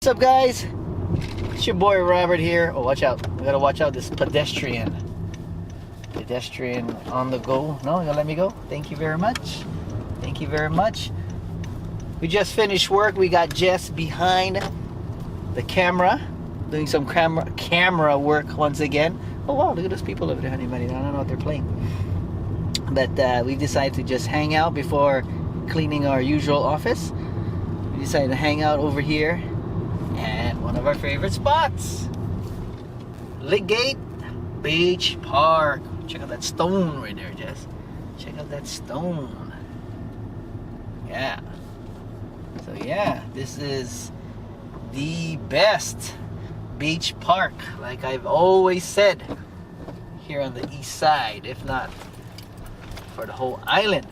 What's up, guys? It's your boy Robert here. Oh, watch out. We gotta watch out this pedestrian on the go. No, you gonna let me go? Thank you very much. Thank you very much. We just finished work. We got Jess behind the camera doing some camera work once again. Oh wow, look at those people over there, honey bunny. I don't know what they're playing, but we decided to just hang out before cleaning our usual office. We decided to hang out over here at one of our favorite spots, Ligate Beach Park. Check out that stone right there, Jess. Check out that stone. Yeah. So yeah, this is the best beach park, like I've always said, here on the east side, if not for the whole island.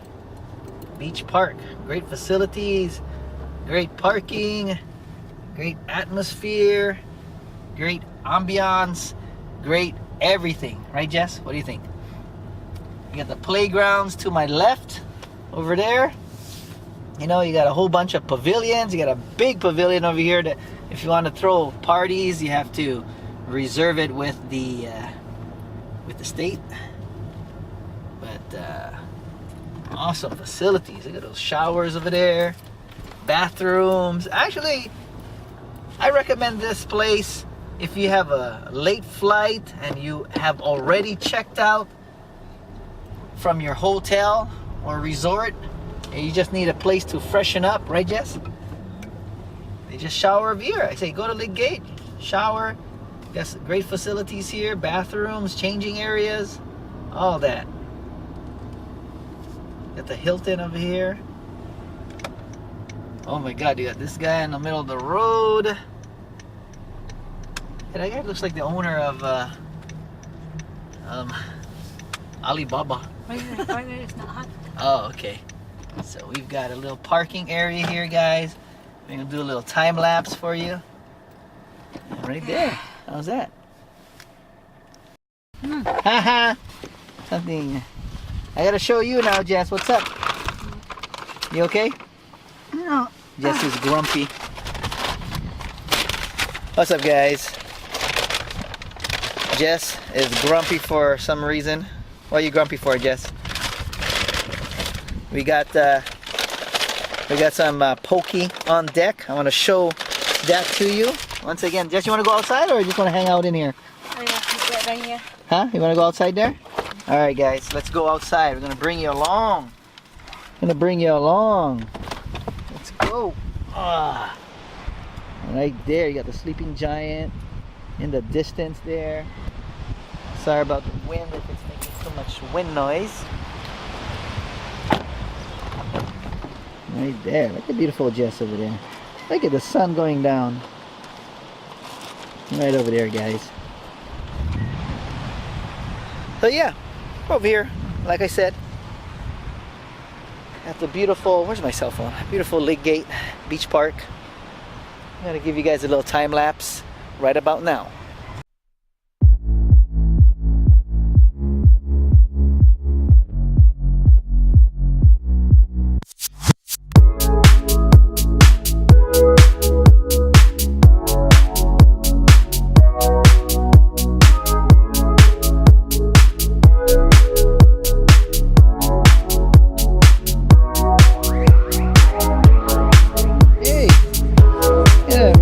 Beach park, great facilities, great parking, great atmosphere, great ambiance, great everything. Right, Jess? What do you think? You got the playgrounds to my left over there. You know, you got a whole bunch of pavilions. You got a big pavilion over here that if you want to throw parties, you have to reserve it with the state. But awesome facilities. Look at those showers over there, bathrooms. Actually, I recommend this place if you have a late flight and you have already checked out from your hotel or resort and you just need a place to freshen up, right, Jess? They just shower over here. I say go to Lake Gate, shower. Got great facilities here, bathrooms, changing areas, all that. Got the Hilton over here. Oh my God, you got this guy in the middle of the road. That guy looks like the owner of Alibaba. Why it's not hot? Oh, okay. So we've got a little parking area here, guys. We're gonna do a little time lapse for you. And right there. How's that? Haha. Something. I gotta show you now, Jess. What's up? You okay? No. Jess is grumpy. What's up, guys? Jess is grumpy for some reason. What are you grumpy for, Jess? We got some pokey on deck. I want to show that to you. Once again, Jess, you want to go outside or you just want to hang out in here? Oh, yeah, right here. Huh? You want to go outside there? All right, guys, let's go outside. We're gonna bring you along. Let's go. Ah, right there, you got the sleeping giant in the distance there. Sorry about the wind if it's making so much wind noise. Right there, look at beautiful Jess over there. Look at the sun going down. Right over there, guys. So yeah, over here, like I said, at the beautiful, where's my cell phone? Beautiful Lake Gate Beach Park. I'm gonna give you guys a little time lapse right about now.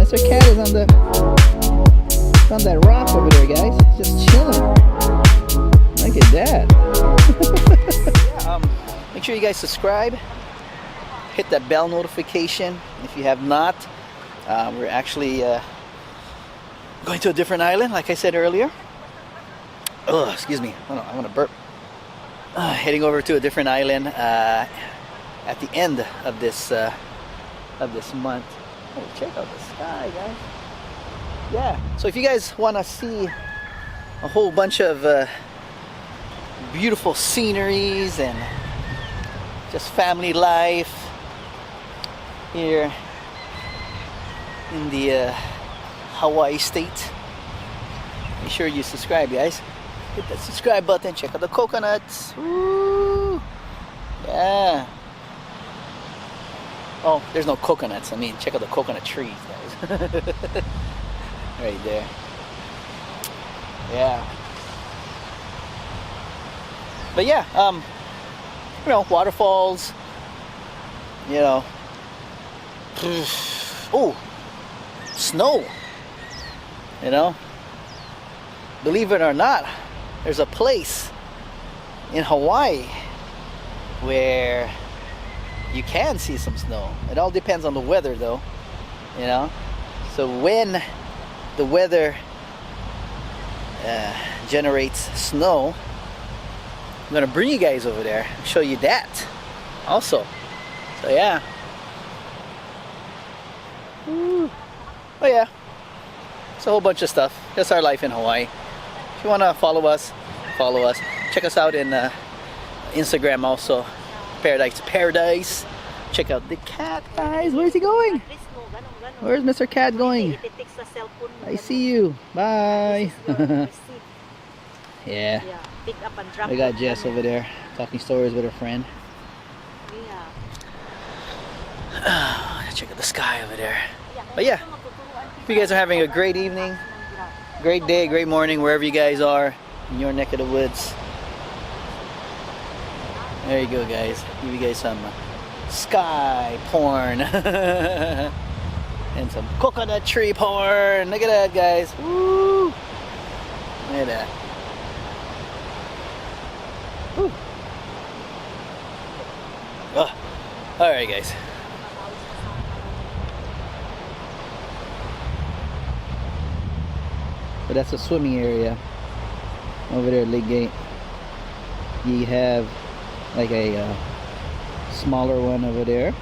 Mr. Cat is on that rock over there, guys. Just chilling. Look at that. Make sure you guys subscribe. Hit that bell notification if you have not. We're actually going to a different island, like I said earlier. Oh, excuse me. Oh, no, I want to burp. Heading over to a different island at the end of this month. Oh, check out the sky, guys. Yeah. So if you guys want to see a whole bunch of beautiful sceneries and just family life here in the Hawaii state, make sure you subscribe, guys. Hit that subscribe button. Check out the coconuts. Woo! Yeah. Oh, there's no coconuts. I mean, check out the coconut trees, guys. Right there. Yeah. But yeah, you know, waterfalls. You know. Oh, snow. You know. Believe it or not, there's a place in Hawaii where you can see some snow. It all depends on the weather, though. You know. So when the weather generates snow, I'm gonna bring you guys over there and show you that also. So yeah. Ooh. Oh yeah. It's a whole bunch of stuff. That's our life in Hawaii. If you wanna follow us, follow us. Check us out in Instagram also. Paradise. Check out the cat, guys. Where's he going? Where's Mr. Cat going? I see you. Bye. Yeah. We got Jess over there talking stories with her friend. Check out the sky over there. But yeah, if you guys are having a great evening, great day, great morning, wherever you guys are in your neck of the woods. There you go, guys. Give you guys some sky porn. And some coconut tree porn. Look at that, guys. Woo! Look at that. Woo. Oh. Alright, guys. But that's a swimming area over there at Lake Gate. You have like a smaller one over there,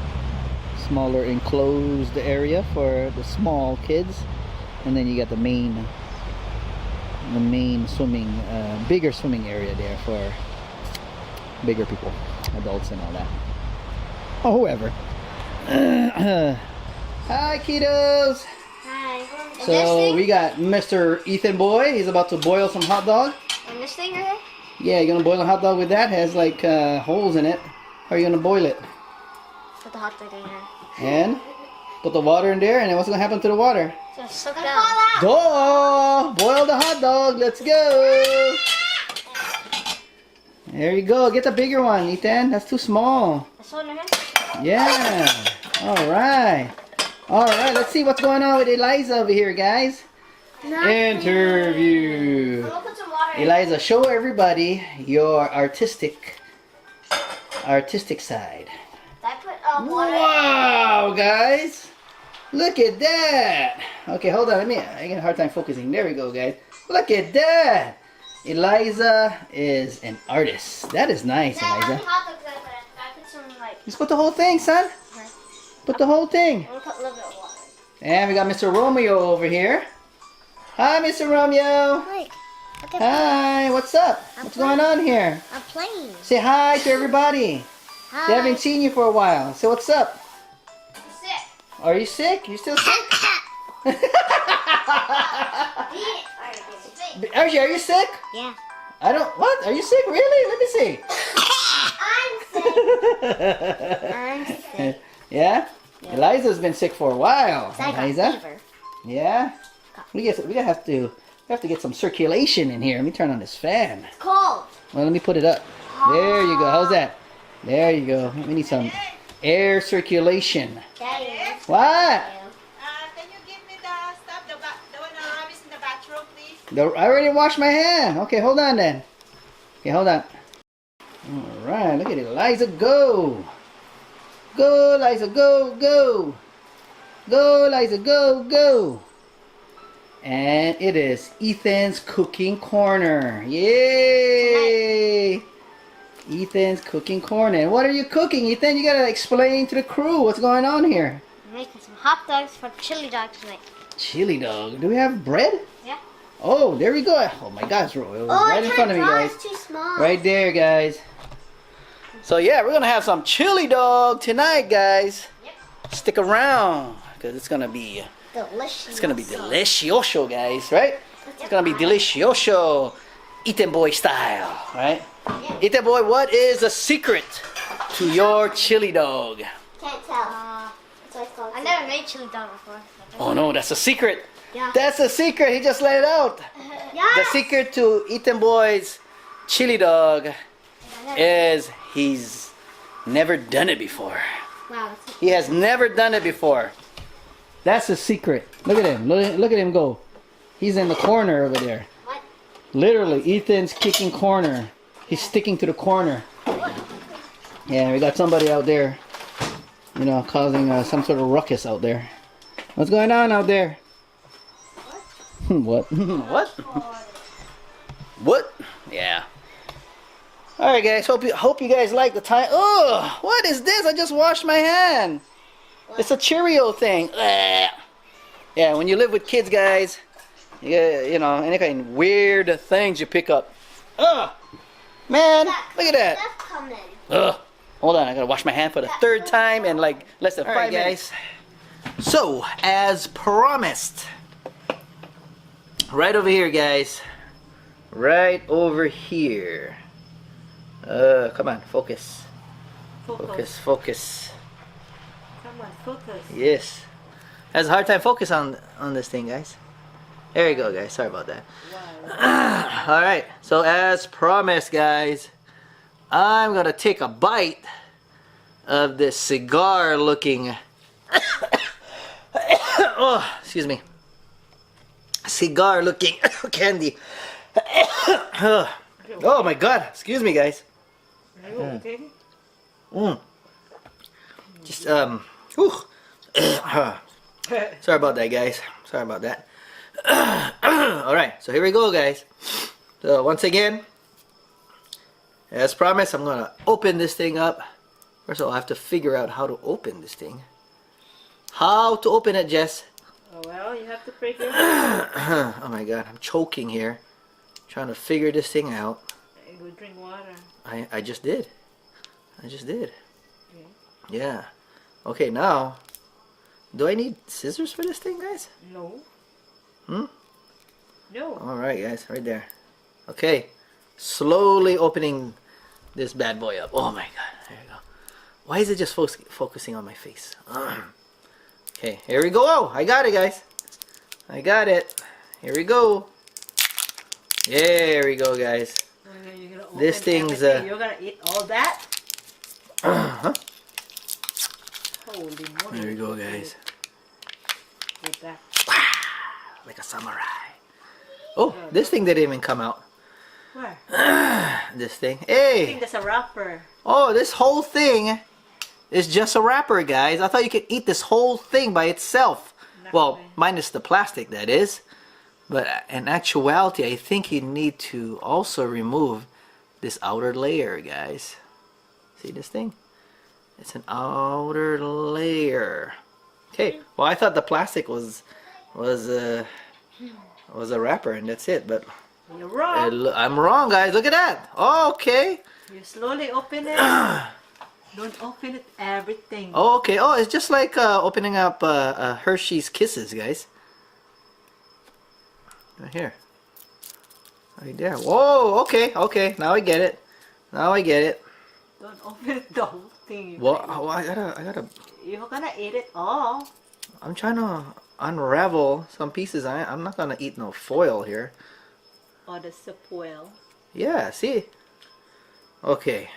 smaller enclosed area for the small kids, and then you got the main swimming, bigger swimming area there for bigger people, adults and all that. Oh, whoever. Hi, kiddos. Hi. So we got Mr. Ethan Boy. He's about to boil some hot dog. And this thing right here? Yeah, you're gonna boil a hot dog with that. It has like holes in it. How are you gonna boil it? Put the hot dog in here. And put the water in there, and then what's gonna happen to the water? Just suck down. Duh! Boil the hot dog. Let's go. There you go. Get the bigger one, Ethan. That's too small. This one right here? Yeah. All right. All right. Let's see what's going on with Eliza over here, guys. Interview. I'm gonna put some water in. Eliza, show everybody your artistic side. I put water. Wow, guys. Look at that. Okay, hold on. I get a hard time focusing. There we go, guys. Look at that. Eliza is an artist. That is nice, Dad, how Eliza. many hot dogs I put some like. Just put the whole thing, son. Okay. Put the whole thing. I'm gonna put a little bit of water. And we got Mr. Romeo over here. Hi, Mr. Romeo. Look. Look at Hi, what's up? What's going on here? I'm playing. Say hi to everybody. Hi. They haven't seen you for a while. Say what's up. I'm sick. Are you sick? You still sick? Are you sick? Yeah. I don't. What? Are you sick? Really? Let me see. I'm sick. Yeah? Eliza's been sick for a while. I got Eliza? fever. Yeah. We have to get some circulation in here. Let me turn on this fan. It's cold. Well, let me put it up. There you go. How's that? There you go. We need some air circulation. Daddy. What? Can you give me I already washed my hand. Okay, hold on then. Okay, hold on. Alright, look at it. Liza, go. Go, Liza, go, go. Go, Liza, go, go. And it is Ethan's cooking corner. Yay! Ethan's cooking corner. And what are you cooking, Ethan? You gotta explain to the crew what's going on here. I'm making some hot dogs for chili dogs tonight. Chili dog. Do we have bread? Yeah. Oh, there we go. Oh my gosh, it was right in front of me, guys. It's too small. Right there, guys. So yeah, we're gonna have some chili dog tonight, guys. Yep. Stick around, because it's gonna be Delicious. It's gonna be delicioso, guys, right? It's gonna be delicioso, Ethan boy style, right? Yeah. Ethan boy, what is the secret to your chili dog? Can't tell. I never made chili dog before. Oh no, that's a secret. Yeah. That's a secret. He just let it out. Yes. The secret to Ethan boy's chili dog is he's never done it before. Wow. He has never done it before. That's the secret. Look at him. Look at him go. He's in the corner over there. What? Literally, Ethan's kicking corner. He's sticking to the corner. Yeah, we got somebody out there, you know, causing some sort of ruckus out there. What's going on out there? What? What? What? Yeah. All right, guys. Hope you guys like the time. Oh, what is this? I just washed my hand. It's a Cheerio thing. Yeah, when you live with kids, guys, you know, any kind of weird things you pick up. Ugh, man, look at that. Stuff coming. Ugh. Hold on, I gotta wash my hand for the third time in like less than 5 minutes. So, as promised, right over here, guys. Right over here. Come on, focus. Focus, focus. Come on, focus. Yes. Has a hard time focus on this thing, guys. There you go, guys. Sorry about that. Wow. Alright, so as promised, guys, I'm gonna take a bite of this cigar looking oh, excuse me. Cigar looking candy. Oh my god, excuse me, guys. Are you okay? Just whew. Sorry about that, guys. Sorry about that. Alright, so here we go, guys. So once again, as promised, I'm gonna open this thing up. First of all, I have to figure out how to open this thing. How to open it, Jess? Oh, well, you have to figure it out. Oh my god, I'm choking here. Trying to figure this thing out. Go drink water. I just did. I just did. Okay. Yeah. Okay, now, do I need scissors for this thing, guys? No. Hmm? No. Alright, guys, right there. Okay. Slowly opening this bad boy up. Oh my god, there you go. Why is it just focusing on my face? Okay, here we go. Oh, I got it, guys. I got it. Here we go. There we go, guys. You're gonna This open thing's everything. You're gonna eat all that? huh? Holy moly. There we go, guys. With that. Like a samurai. Oh, this thing didn't even come out. Where? This thing. I think Hey! that's a wrapper. Oh, this whole thing is just a wrapper, guys. I thought you could eat this whole thing by itself. Well, minus the plastic, that is. But in actuality, I think you need to also remove this outer layer, guys. See this thing? It's an outer layer. Okay. Well, I thought the plastic was a wrapper, and that's it. But You're wrong. I'm wrong, guys. Look at that. Oh, okay. You slowly open it. Don't open it everything. Oh, okay. Oh, it's just like opening up Hershey's Kisses, guys. Right here. Right there. Whoa, okay, okay. Now I get it. Now I get it. Don't open it the whole thing. Well, oh, I gotta. You're gonna eat it all. I'm trying to unravel some pieces. I'm not gonna eat no foil here. Or the spoil. Yeah, see? Okay.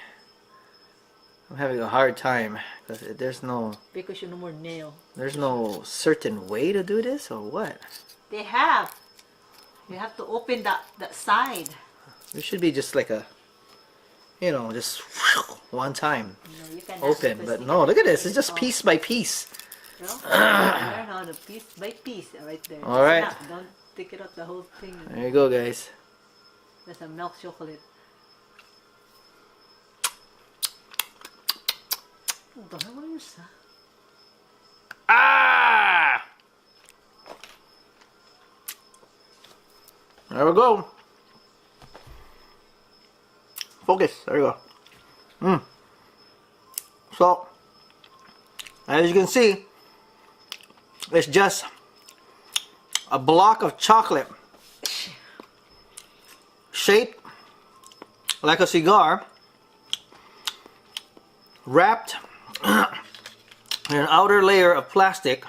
I'm having a hard time because there's no Because you no more nail. certain way to do this or what? They have. You have to open that side. It should be just like a, you know, just one time No, you can open. But no, look at this. It's just piece by piece. No? Learn how to piece by piece right there. All right. Snap. Don't take it out the whole thing. There you go, guys. That's a milk chocolate. What is that? Ah! There we go. Focus. There you go. So, as you can see, it's just a block of chocolate shaped like a cigar, wrapped in an outer layer of plastic,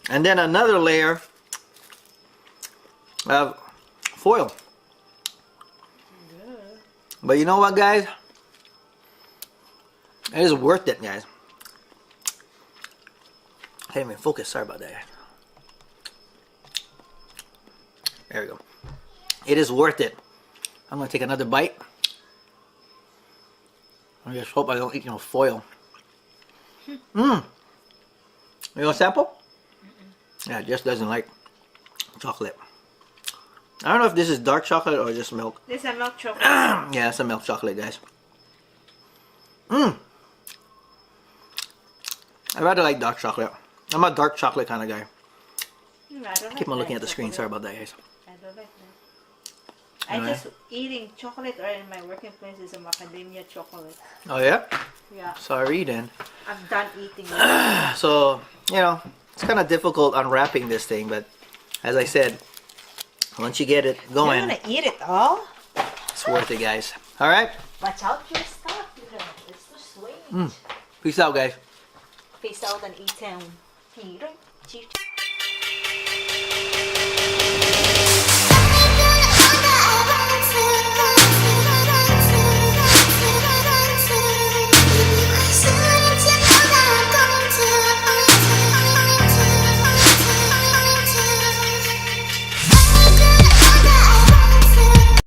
and then another layer of foil. But you know what, guys? It is worth it, guys. Can't even focus. Sorry about that. There we go. It is worth it. I'm gonna take another bite. I just hope I don't eat no foil. You want a sample? Yeah, Jess doesn't like chocolate. I don't know if this is dark chocolate or just milk. This is milk chocolate. Yeah, it's a milk chocolate, guys. I rather like dark chocolate. I'm a dark chocolate kind of guy. I don't Keep on like looking at the that screen. chocolate. Sorry about that, guys. I don't like that. I just eating chocolate, or in my working place is a macadamia chocolate. Oh yeah? Yeah, Sorry then. I'm done eating it. So, you know, it's kind of difficult unwrapping this thing, but as I said, once you get it You're going, gonna eat it all? it's worth it, guys. All right? Watch out your stuff, you know. It's too sweet. Peace out, guys. Peace out and eat town.